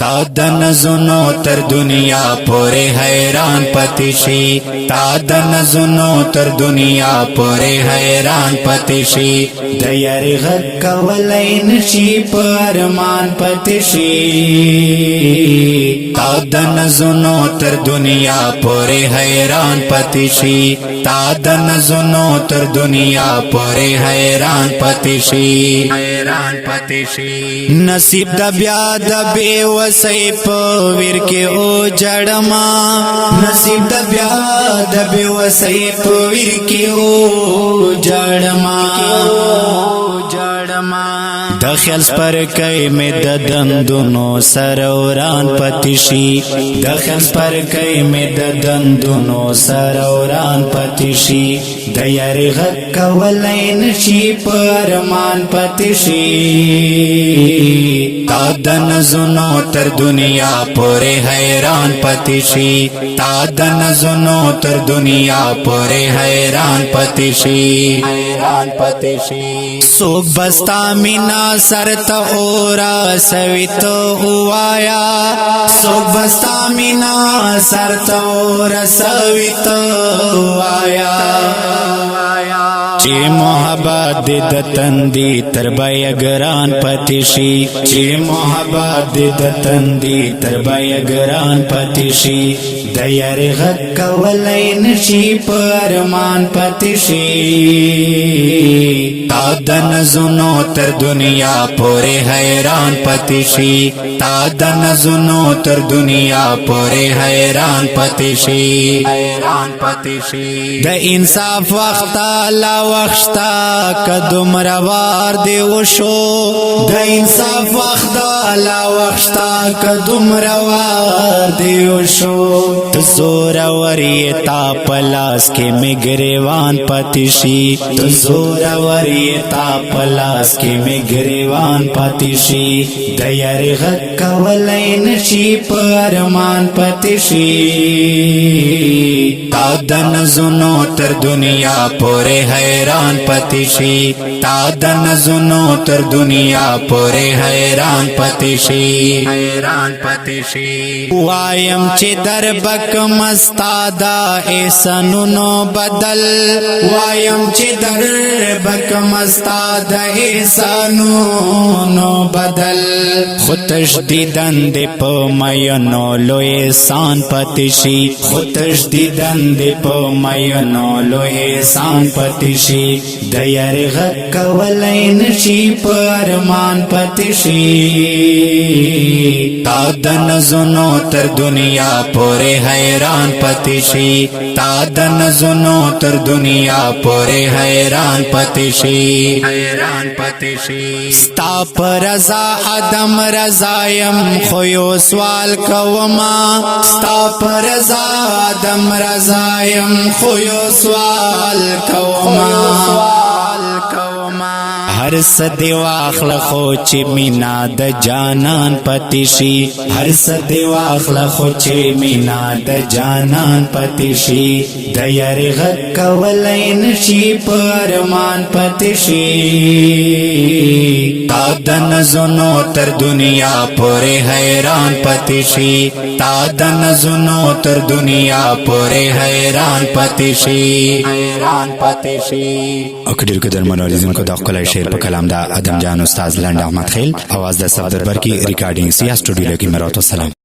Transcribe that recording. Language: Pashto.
تا د نظرونو تر دنیا پورې حیران پاتې شي تا د نظرونو تر دنیا پورې حیران پاتې شي د یاري غږ کولای نشي په ارمان پاتې شي تا د نظرونو تر دنیا پورې حیران پاتې شي تا د نظرونو تر دنیا پورې حیران پاتې شي نصیب د بیا د بے وسۍ په ویر کې او جړما نصیب د بیا د بے وسۍ په ویر کې او جړما د خیال پر کای می د دندونو سروران پتیشي د خیال پر کای می د دندونو سروران پتیشي د یاري غږ کولای نشي په ارمان پتیشي تا د نظرونو تر دنیا پورې حیران پتیشي تا د نظرونو تر دنیا پورې حیران پتیشي سوک بستا مینا سرتا اورا سویتو اوایا سوک بستا مینا سرتا اورا سویتو اوایا چی محبت دی د تندی تر بای گران پتیشی چی محبت دی د تندی تر بای گران پتیشی د یاري غږ کولای نشي په ارمان پتیشي تا د نظرونو تر دنیا پورې حیران پتیشي تا د نظرونو تر دنیا پورې حیران پتیشي د انصاف وخت لا وختا کدم روار دی وشو د انصاف وخت لا وختا کدم روار دی وشو زور وری تا پلاس کې می گریوان پتیشي زور وری تا پلاس کې می گریوان پتیشي د یاري غږ کولای نشي په ارمان پتیشي تا د نظرونو تر دنیا پورې حیران پتیشي تا د نظرونو تر دنیا پورې حیران پتیشي وایم چې در بک مستادا احسانونو بدل وایم چې در بک مستادا احسانونو بدل خود تشدیدن دی په مینو لوی احسان پتیشي خود تشدیدن دی په مینو لوی احسان پتیشي د یاري غږ کولای نشي په ارمان پتیشي تا د نظرونو تر دنیا پورې حیران پتیشي تا د نظرونو تر دنیا پورې حیران پتیشي ستا پر رضا ادم رضایم خو یو سوال کوما ستا پر رضا ادم رضایم خو یو سوال کوما هر صدی واخل خو چې مینا د جانان پتیشي هر صدی واخل خو چې مینا د جانان پتیشي د یاري غږ کولای نشي په ارمان پتیشي تا د نظرونو تر دنیا پورې حیران پتیشي تا د نظرونو تر دنیا پورې حیران پتیشي او کډیر قدر منوریزونکو د خپل شعر په کلام دا ادم جان استاد لنډ احمد خیل आवाज د صفدر برکی ریکارډینګ سیا سټوډیو کې مراتو سلام